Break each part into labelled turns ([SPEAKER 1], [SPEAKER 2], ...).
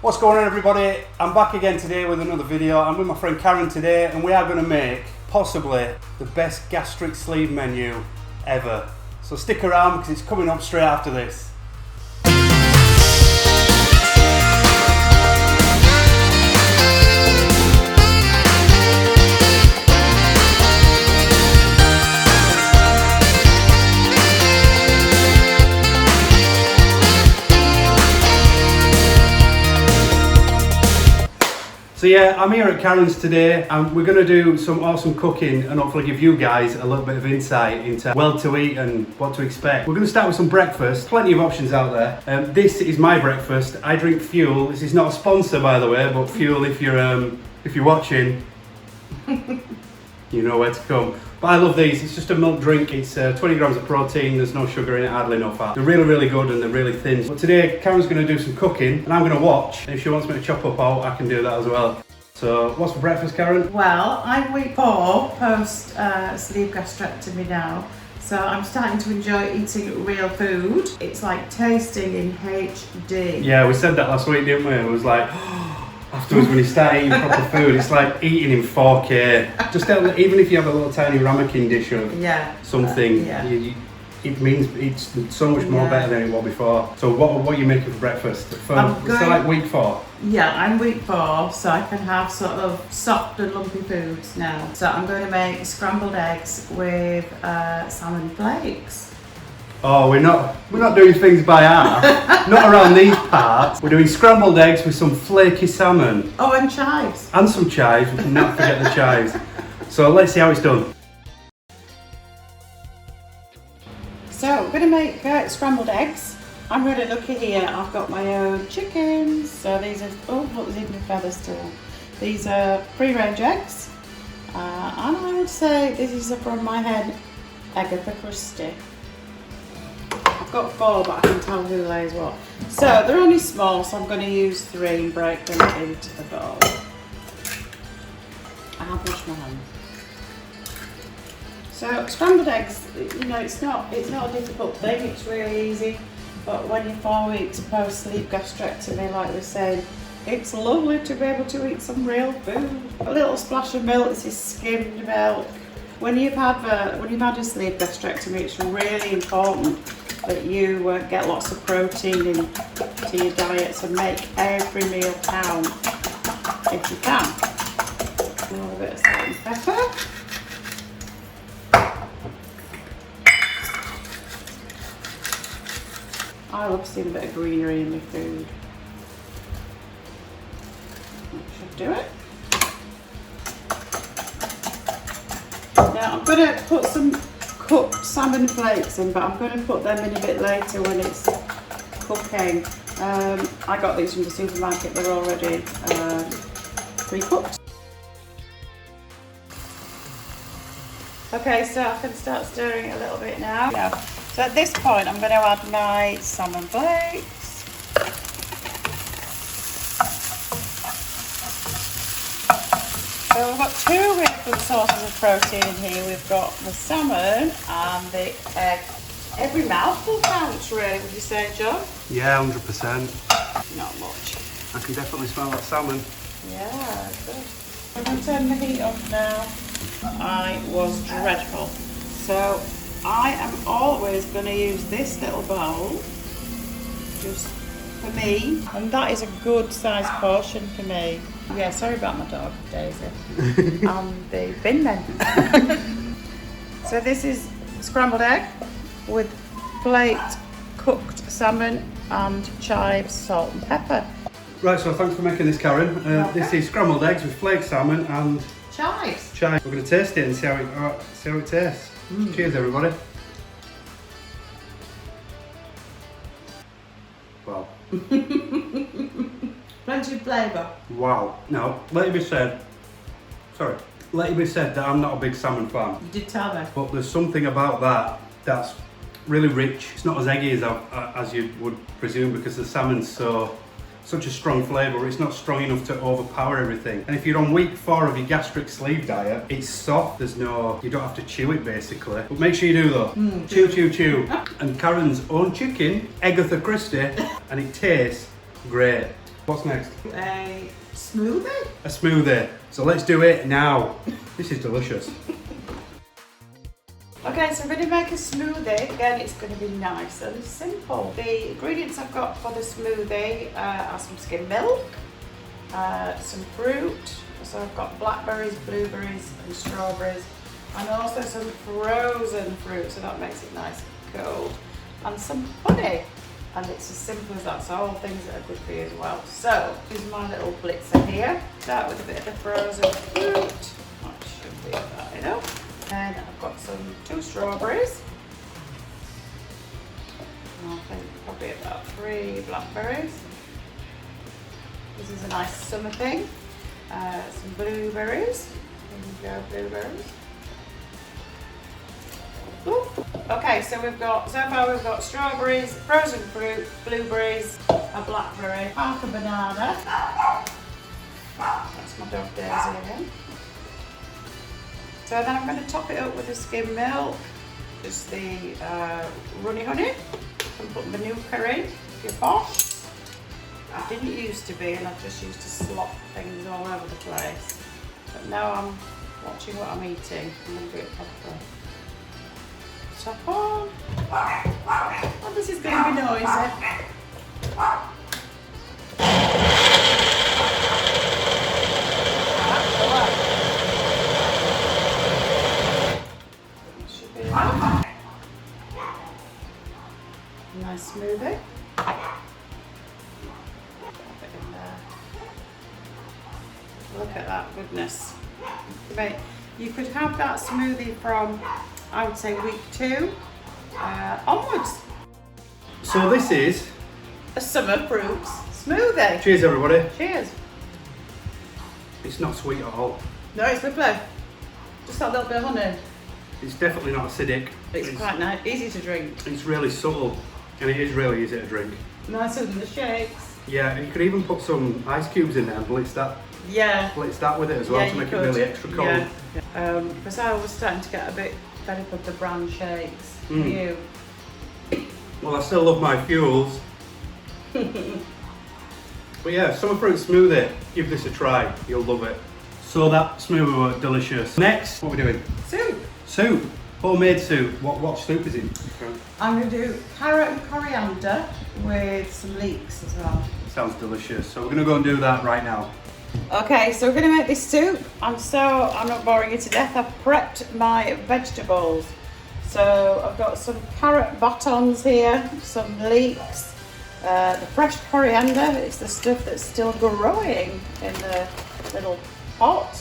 [SPEAKER 1] What's going on, everybody? I'm back again today with another video. I'm with my friend Karen today, and we are going to make possibly the best gastric sleeve menu ever. So stick around because it's coming up straight after this. So yeah, I'm here at Karen's today and we're going to do some awesome cooking and hopefully give you guys a little bit of insight into well to eat and what to expect. We're going to start with some breakfast, plenty of options out there. This is my breakfast. I drink Fuel. This is not a sponsor, by the way, but Fuel, if you're watching, you know where to come. But I love these. It's just a milk drink. It's 20 grams of protein. There's no sugar in it, hardly no fat. They're really, really good and they're really thin. But today, Karen's going to do some cooking and I'm going to watch. And if she wants me to chop up out, I can do that as well. So, what's for breakfast, Karen?
[SPEAKER 2] Well, I'm week 4 post sleeve gastrectomy now. So I'm starting to enjoy eating real food. It's like tasting in HD.
[SPEAKER 1] Yeah, we said that last week, didn't we? It was like, afterwards when you start eating proper food, it's like eating in 4K. Just even if you have a little tiny ramekin dish of something, it means it's so much more better than it was before. So what are you making for breakfast? It's like week 4?
[SPEAKER 2] Yeah, I'm week 4, so I can have sort of soft and lumpy foods now. So I'm going to make scrambled eggs with salmon flakes.
[SPEAKER 1] Oh, we're not doing things by half. Not around these parts. We're doing scrambled eggs with some flaky salmon.
[SPEAKER 2] Oh, and chives.
[SPEAKER 1] And some chives. We cannot forget the chives. So let's see how it's done.
[SPEAKER 2] So we're going to make scrambled eggs. I'm really lucky here. I've got my own chickens. So these are, oh look, there's even feathers still. These are free-range eggs. And I would say this is from my hen, Agatha Christie. I've got 4, but I can tell who lays what. So they're only small, so I'm going to use 3 and break them into the bowl. I'll wash my hands. So scrambled eggs, you know, it's not a difficult thing. It's really easy. But when you're 4 weeks post sleeve gastrectomy, like we're saying, it's lovely to be able to eat some real food. A little splash of milk. This is skimmed milk. When you've had a sleeve gastrectomy, it's really important that you get lots of protein into your diet, so make every meal count if you can. A little bit of salt and pepper. I love seeing a bit of greenery in my food. That should do it. Now I'm going to put some cooked salmon flakes in, but I'm going to put them in a bit later when it's cooking. I got these from the supermarket, they're already pre-cooked. Okay, so I can start stirring it a little bit now. Yeah. So at this point I'm going to add my salmon flakes. So we've got 2 really good sources of protein in here. We've got the salmon and the egg. Every mouthful counts, really, would you say, John?
[SPEAKER 1] Yeah, 100%.
[SPEAKER 2] Not much.
[SPEAKER 1] I can definitely smell that salmon.
[SPEAKER 2] Yeah, good. I'm going to turn the heat off now. I was dreadful. So I am always going to use this little bowl just for me, and that is a good sized portion for me. Yeah, sorry about my dog, Daisy. And the bin men. So this is scrambled egg with flaked cooked salmon and chives, salt and pepper.
[SPEAKER 1] Right, so thanks for making this, Karen. This is scrambled eggs with flaked salmon and
[SPEAKER 2] chives.
[SPEAKER 1] We're going to taste it and see how it tastes. Cheers, everybody. Wow.
[SPEAKER 2] Plenty of flavour.
[SPEAKER 1] Wow. Now, let it be said that I'm not a big salmon fan.
[SPEAKER 2] You did tell me.
[SPEAKER 1] But there's something about that that's really rich. It's not as eggy as you would presume because the salmon's such a strong flavour. It's not strong enough to overpower everything. And if you're on week 4 of your gastric sleeve diet, it's soft. You don't have to chew it basically. But make sure you do though. Chew, chew, chew. And Karen's own chicken, Agatha Christie, and it tastes great. What's next?
[SPEAKER 2] A smoothie.
[SPEAKER 1] A smoothie. So let's do it now. This is delicious.
[SPEAKER 2] Okay, so I'm going to make a smoothie. Again, it's going to be nice and simple. The ingredients I've got for the smoothie are some skim milk, some fruit. So I've got blackberries, blueberries and strawberries, and also some frozen fruit, so that makes it nice and cold, and some honey. And it's as simple as that, so all things that are good for you as well. So, here's my little blitzer here. Start with a bit of the frozen fruit. That should be about enough. Then I've got some 2 strawberries. And I think probably about 3 blackberries. This is a nice summer thing. Some blueberries. There you go, blueberries. Ooh. Okay, so far we've got strawberries, frozen fruit, blueberries, a blackberry, half a banana. That's my dog Daisy again. So then I'm going to top it up with the skim milk, just the runny honey. You can put manuka in if you're posh. I didn't used to be, and I just used to slop things all over the place. But now I'm watching what I'm eating. I'm going to do it properly. Top on. Oh, this is going to be noisy. Should be a nice smoothie. Put it in there. Look at that goodness. You could have that smoothie from, I would say, week 2 onwards.
[SPEAKER 1] So this is
[SPEAKER 2] A summer fruits smoothie.
[SPEAKER 1] Cheers, everybody.
[SPEAKER 2] Cheers.
[SPEAKER 1] It's not sweet at all.
[SPEAKER 2] No, it's lovely. Just that little bit of honey.
[SPEAKER 1] It's definitely not acidic.
[SPEAKER 2] It's quite nice, easy to drink.
[SPEAKER 1] It's really subtle, and it is really easy to drink.
[SPEAKER 2] Nicer than the shakes.
[SPEAKER 1] Yeah, and you could even put some ice cubes in there and blitz that with it as well, to make it really extra cold.
[SPEAKER 2] Yeah. Because I was starting to get a bit fed up of the brand shakes. You?
[SPEAKER 1] Well, I still love my fuels. But yeah, summer fruit smoothie, give this a try, you'll love it. So that smoothie was delicious. Next, what are we doing?
[SPEAKER 2] Soup.
[SPEAKER 1] Soup, homemade soup. What soup is it?
[SPEAKER 2] I'm going to do carrot and coriander with some leeks as well.
[SPEAKER 1] Sounds delicious. So we're going to go and do that right now.
[SPEAKER 2] Okay, so we're going to make this soup. I'm not boring you to death. I've prepped my vegetables. So I've got some carrot batons here, some leeks, the fresh coriander. It's the stuff that's still growing in the little pot.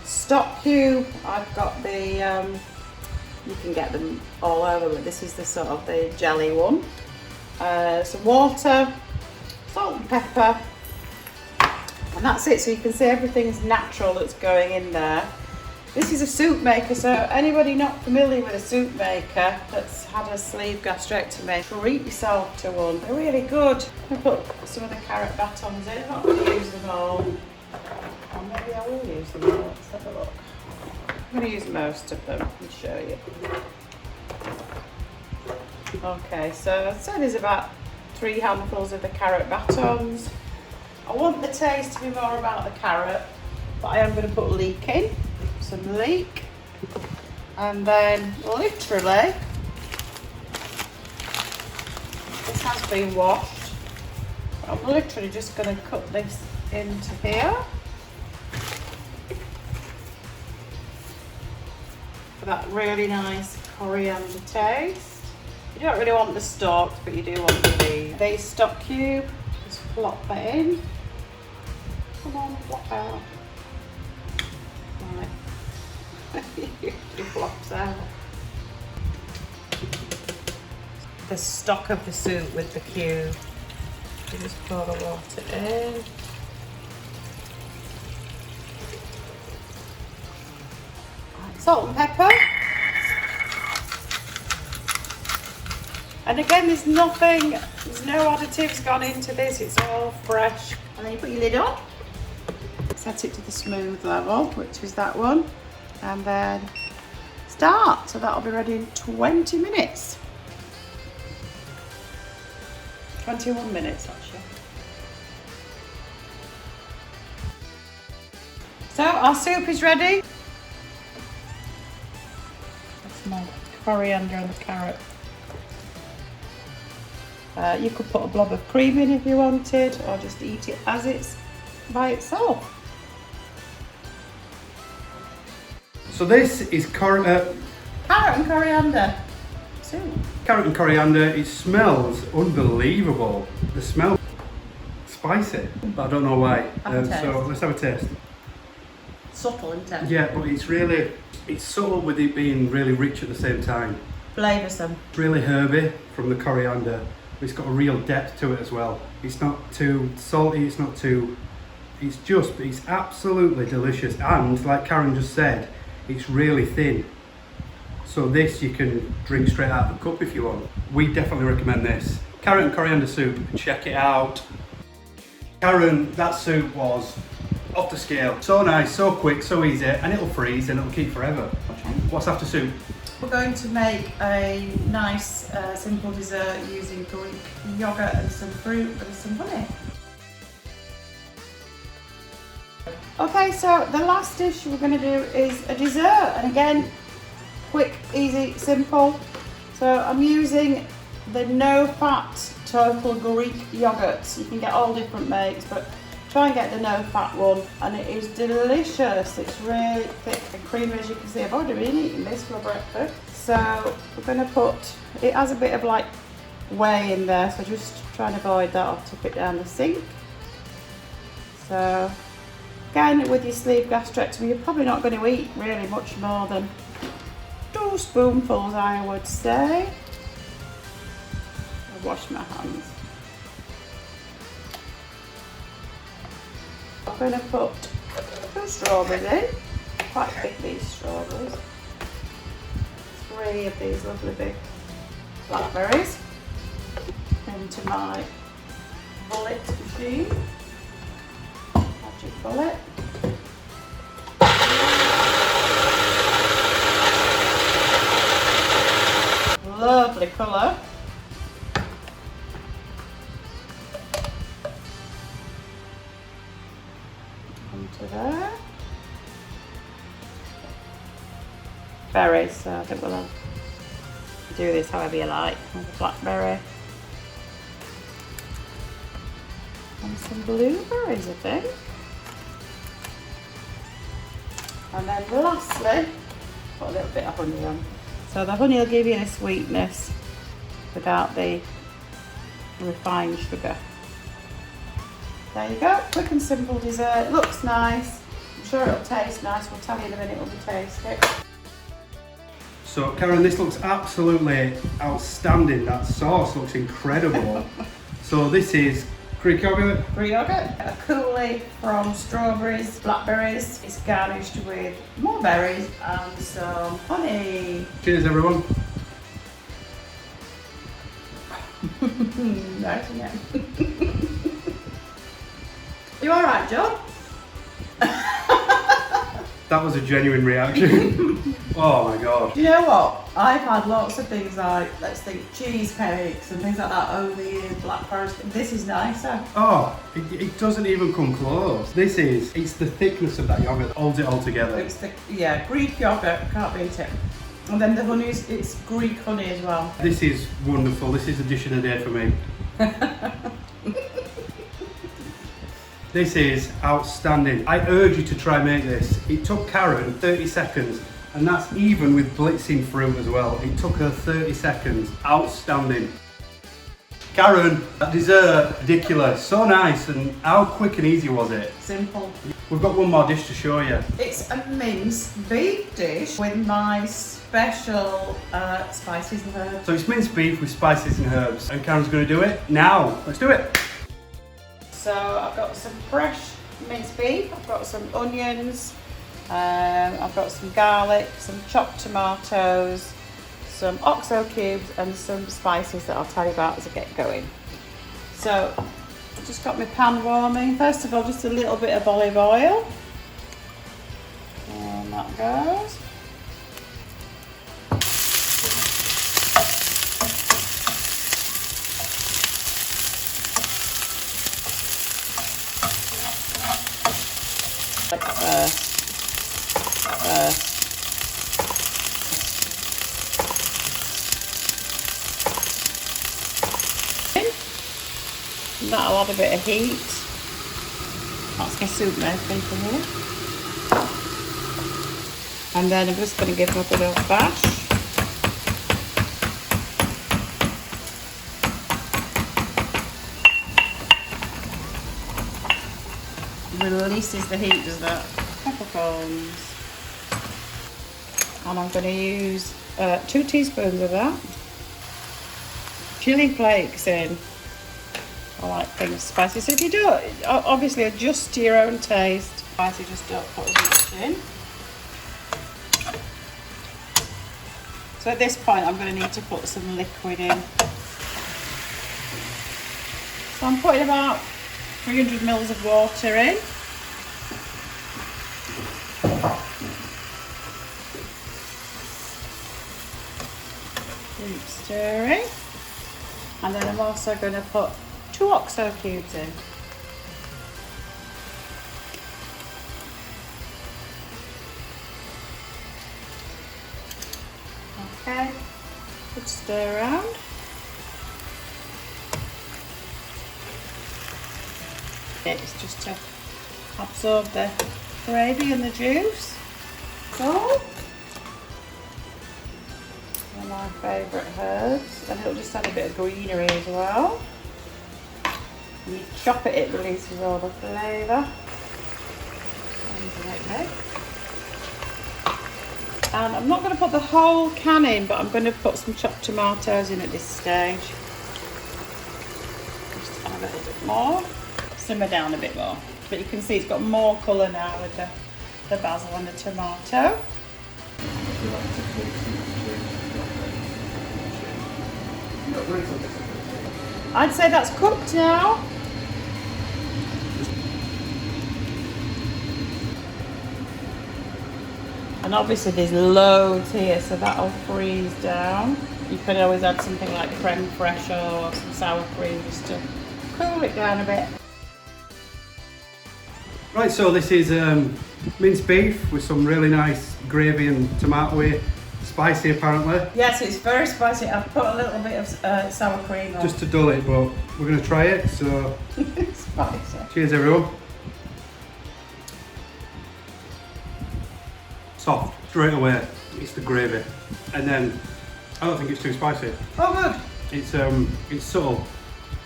[SPEAKER 2] Stock cube. I've got the, you can get them all over, but this is the sort of the jelly one. Some water, salt and pepper. And that's it, so you can see everything's natural that's going in there. This is a soup maker, so anybody not familiar with a soup maker that's had a sleeve gastrectomy, treat yourself to one. They're really good. I put some of the carrot batons in. I'm not going to use them all. Or maybe I will use them all. Let's have a look. I'm going to use most of them and show you. Okay, so I'd say there's about 3 handfuls of the carrot batons. I want the taste to be more about the carrot, but I am going to put leek in, some leek, and then literally, this has been washed. I'm literally just going to cut this into here for that really nice coriander taste. You don't really want the stalks, but you do want the leaves. The stock cube, just plop that in. Come on, flop out. Right. It flops out. The stock of the soup with the cube. You just pour the water in. Right, salt and pepper. And again, there's no additives gone into this, it's all fresh. And then you put your lid on. Set it to the smooth level, which is that one, and then start. So that'll be ready in 20 minutes. 21 minutes actually. So our soup is ready. That's my coriander and the carrot. You could put a blob of cream in if you wanted, or just eat it as it's by itself.
[SPEAKER 1] So this is
[SPEAKER 2] carrot and coriander soup.
[SPEAKER 1] Carrot and coriander. It smells unbelievable. The smell spicy, but I don't know why. So let's have a taste.
[SPEAKER 2] Subtle, isn't it?
[SPEAKER 1] Yeah, but it's subtle with it being really rich at the same time.
[SPEAKER 2] Flavoursome.
[SPEAKER 1] Really herby from the coriander. It's got a real depth to it as well. It's not too salty, it's not too... It's absolutely delicious. And like Karen just said, it's really thin. So this you can drink straight out of the cup if you want. We definitely recommend this. Carrot and coriander soup, check it out. Karen, that soup was off the scale. So nice, so quick, so easy, and it'll freeze and it'll keep forever. What's after soup?
[SPEAKER 2] We're going to make a nice simple dessert using Greek yogurt and some fruit and some honey. Okay, so the last dish we're going to do is a dessert, and again, quick, easy, simple. So I'm using the no-fat total Greek yogurt. You can get all different makes, but try and get the no-fat one, and it is delicious. It's really thick and creamy, as you can see. I've already been eating this for breakfast. So we're going to put, it has a bit of like whey in there, so just try and avoid that. I'll tip it down the sink. So again, with your sleeve gastrectomy, you're probably not going to eat really much more than 2 spoonfuls, I would say. I'll wash my hands. I'm going to put 2 strawberries in, quite big these strawberries. 3 of these lovely big blackberries into my bullet machine, magic bullet. Lovely colour. Into there. Berries, so I think we'll do this however you like. With a blackberry. And some blueberries, I think. And then lastly, put a little bit of honey on. So the honey will give you a sweetness without the refined sugar. There you go, quick and simple dessert. It looks nice. I'm sure it'll taste nice. We'll tell you in a minute when we taste it.
[SPEAKER 1] So Karen, this looks absolutely outstanding. That sauce looks incredible. So this is Greek yogurt.
[SPEAKER 2] Greek yogurt, a coulis from strawberries, blackberries. It's garnished with more berries and some honey.
[SPEAKER 1] Cheers, everyone.
[SPEAKER 2] Nice again. You all right, John?
[SPEAKER 1] That was a genuine reaction. Oh my god.
[SPEAKER 2] Do you know what? I've had lots of things like, let's think, cheesecakes and things like that over the years, black forest. This is nicer.
[SPEAKER 1] Oh, it doesn't even come close. It's the thickness of that yogurt that holds it all together.
[SPEAKER 2] It's the, yeah, Greek yogurt, can't beat it. And then the honey, it's Greek honey as well.
[SPEAKER 1] This is wonderful. This is a dish of the day for me. This is outstanding. I urge you to try make this. It took Karen 30 seconds, and that's even with blitzing fruit as well. It took her 30 seconds. Outstanding. Karen, that dessert, ridiculous. So nice, and how quick and easy was it?
[SPEAKER 2] Simple.
[SPEAKER 1] We've got one more dish to show you.
[SPEAKER 2] It's a minced beef dish with my special spices and herbs.
[SPEAKER 1] So it's minced beef with spices and herbs, and Karen's going to do it now. Let's do it.
[SPEAKER 2] So I've got some fresh minced beef, I've got some onions, I've got some garlic, some chopped tomatoes, some oxo cubes and some spices that I'll tell you about as I get going. So I've just got my pan warming. First of all, just a little bit of olive oil. And that goes. First. That'll add a bit of heat. That's my soup maker here. And then I'm just going to give them a bit of bash. Releases the heat, does that? Peppercorns. And I'm going to use 2 teaspoons of that. Chili flakes in. I like things spicy. So if you do, obviously adjust to your own taste. Spicy, just don't put as much in. So at this point, I'm going to need to put some liquid in. So I'm putting about 300 mils of water in. Keep stirring. And then I'm also going to put 2 OXO cubes in. Okay, good stir around. It's just to absorb the gravy and the juice. So, one of my favourite herbs, and it'll just add a bit of greenery as well. When you chop it, it releases all the flavour. And I'm not going to put the whole can in, but I'm going to put some chopped tomatoes in at this stage. Just add a little bit more. Simmer down a bit more. But you can see it's got more colour now with the basil and the tomato. I'd say that's cooked now. And obviously there's loads here, so that'll freeze down. You can always add something like creme fraiche or some sour cream just to cool it down a bit.
[SPEAKER 1] Right, so this is minced beef with some really nice gravy and tomato, spicy apparently.
[SPEAKER 2] Yes, it's very spicy. I've put a little bit of sour cream on.
[SPEAKER 1] Just to dull it, but we're going to try it, so
[SPEAKER 2] Spicy.
[SPEAKER 1] cheers everyone. Soft, straight away, it's the gravy. And then, I don't think it's too spicy.
[SPEAKER 2] Oh good.
[SPEAKER 1] It's subtle.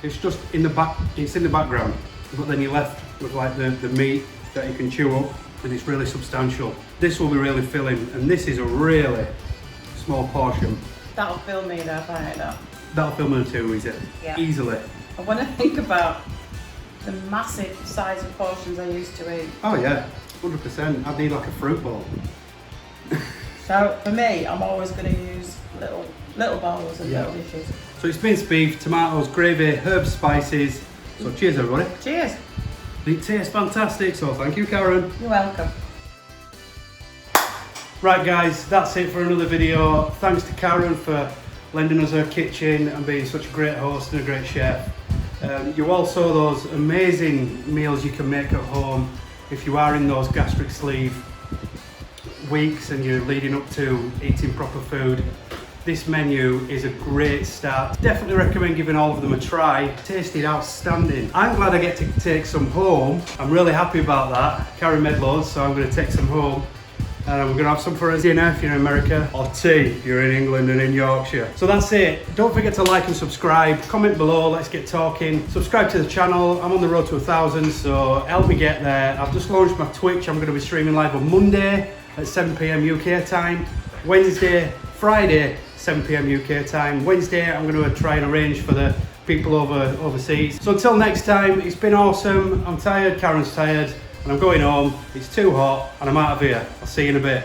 [SPEAKER 1] It's just in the back, it's in the background. But then you're left with like the meat that you can chew up, and it's really substantial. This will be really filling, and this is a really small portion.
[SPEAKER 2] That'll fill me though, if I ate that.
[SPEAKER 1] That'll fill me too, is it?
[SPEAKER 2] Yeah.
[SPEAKER 1] Easily.
[SPEAKER 2] And when I think about the massive size of portions I used to eat.
[SPEAKER 1] Oh yeah, 100%. I'd need like a fruit bowl.
[SPEAKER 2] So for me, I'm always going to use little bowls and
[SPEAKER 1] Yeah.
[SPEAKER 2] little dishes.
[SPEAKER 1] So it's minced beef, tomatoes, gravy, herbs, spices. So cheers everybody.
[SPEAKER 2] Cheers.
[SPEAKER 1] It tastes fantastic, so thank you Karen.
[SPEAKER 2] You're welcome.
[SPEAKER 1] Right guys, that's it for another video. Thanks to Karen for lending us her kitchen and being such a great host and a great chef. You all saw those amazing meals you can make at home if you are in those gastric sleeve weeks and you're leading up to eating proper food. This menu is a great start. Definitely recommend giving all of them a try. Tasted outstanding. I'm glad I get to take some home. I'm really happy about that. Karen made loads, so I'm going to take some home. And we're going to have some for a dinner if you're in America, or tea if you're in England and in Yorkshire. So that's it. Don't forget to like and subscribe. Comment below, let's get talking. Subscribe to the channel. I'm on the road to 1,000, so help me get there. I've just launched my Twitch. I'm going to be streaming live on Monday at 7 PM UK time. Wednesday, Friday, 7 PM UK time. Wednesday, I'm going to try and arrange for the people overseas. So until next time, it's been awesome. I'm tired, Karen's tired, and I'm going home. It's too hot, and I'm out of here. I'll see you in a bit.